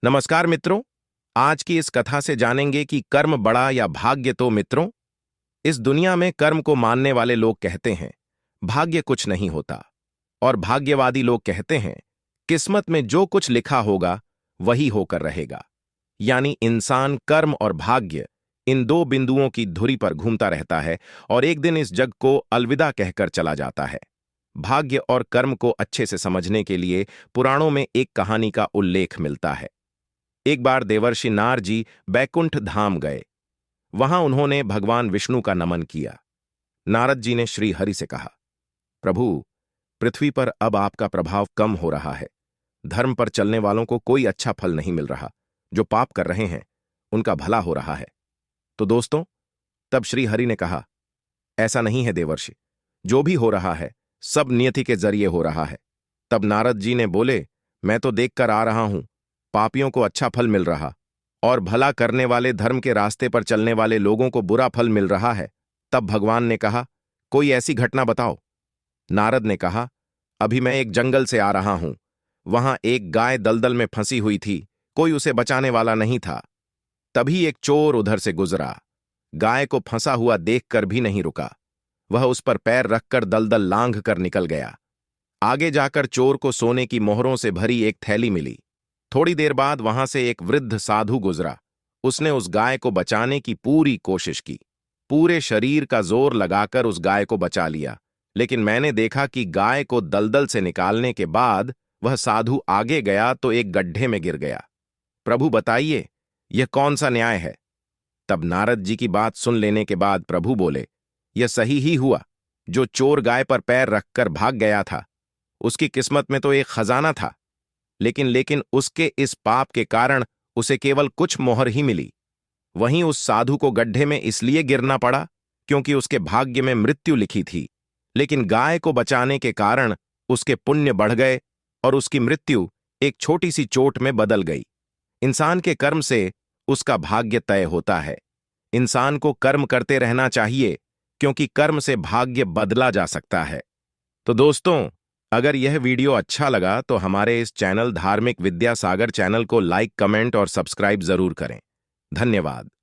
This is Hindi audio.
नमस्कार मित्रों। आज की इस कथा से जानेंगे कि कर्म बड़ा या भाग्य। तो मित्रों, इस दुनिया में कर्म को मानने वाले लोग कहते हैं भाग्य कुछ नहीं होता, और भाग्यवादी लोग कहते हैं किस्मत में जो कुछ लिखा होगा वही होकर रहेगा। यानी इंसान कर्म और भाग्य, इन दो बिंदुओं की धुरी पर घूमता रहता है और एक दिन इस जग को अलविदा कहकर चला जाता है। भाग्य और कर्म को अच्छे से समझने के लिए पुराणों में एक कहानी का उल्लेख मिलता है। एक बार देवर्षि नारद जी बैकुंठ धाम गए। वहां उन्होंने भगवान विष्णु का नमन किया। नारद जी ने श्री हरि से कहा, प्रभु, पृथ्वी पर अब आपका प्रभाव कम हो रहा है। धर्म पर चलने वालों को कोई अच्छा फल नहीं मिल रहा। जो पाप कर रहे हैं उनका भला हो रहा है। तो दोस्तों, तब श्री हरि ने कहा, ऐसा नहीं है देवर्षि, जो भी हो रहा है सब नियति के जरिए हो रहा है। तब नारद जी ने बोले, मैं तो देखकर आ रहा हूं, पापियों को अच्छा फल मिल रहा और भला करने वाले, धर्म के रास्ते पर चलने वाले लोगों को बुरा फल मिल रहा है। तब भगवान ने कहा, कोई ऐसी घटना बताओ। नारद ने कहा, अभी मैं एक जंगल से आ रहा हूं। वहां एक गाय दलदल में फंसी हुई थी, कोई उसे बचाने वाला नहीं था। तभी एक चोर उधर से गुजरा। गाय को फंसा हुआ देखकर भी नहीं रुका। वह उस पर पैर रखकर दलदल लांघ कर निकल गया। आगे जाकर चोर को सोने की मोहरों से भरी एक थैली मिली। थोड़ी देर बाद वहां से एक वृद्ध साधु गुजरा। उसने उस गाय को बचाने की पूरी कोशिश की। पूरे शरीर का जोर लगाकर उस गाय को बचा लिया, लेकिन मैंने देखा कि गाय को दलदल से निकालने के बाद वह साधु आगे गया तो एक गड्ढे में गिर गया। प्रभु बताइए, यह कौन सा न्याय है? तब नारद जी की बात सुन लेने के बाद प्रभु बोले, यह सही ही हुआ। जो चोर गाय पर पैर रखकर भाग गया था, उसकी किस्मत में तो एक खजाना था, लेकिन उसके इस पाप के कारण उसे केवल कुछ मोहर ही मिली। वहीं उस साधु को गड्ढे में इसलिए गिरना पड़ा क्योंकि उसके भाग्य में मृत्यु लिखी थी, लेकिन गाय को बचाने के कारण उसके पुण्य बढ़ गए और उसकी मृत्यु एक छोटी सी चोट में बदल गई। इंसान के कर्म से उसका भाग्य तय होता है। इंसान को कर्म करते रहना चाहिए, क्योंकि कर्म से भाग्य बदला जा सकता है। तो दोस्तों, अगर यह वीडियो अच्छा लगा तो हमारे इस चैनल धार्मिक विद्या सागर चैनल को लाइक, कमेंट और सब्सक्राइब जरूर करें। धन्यवाद।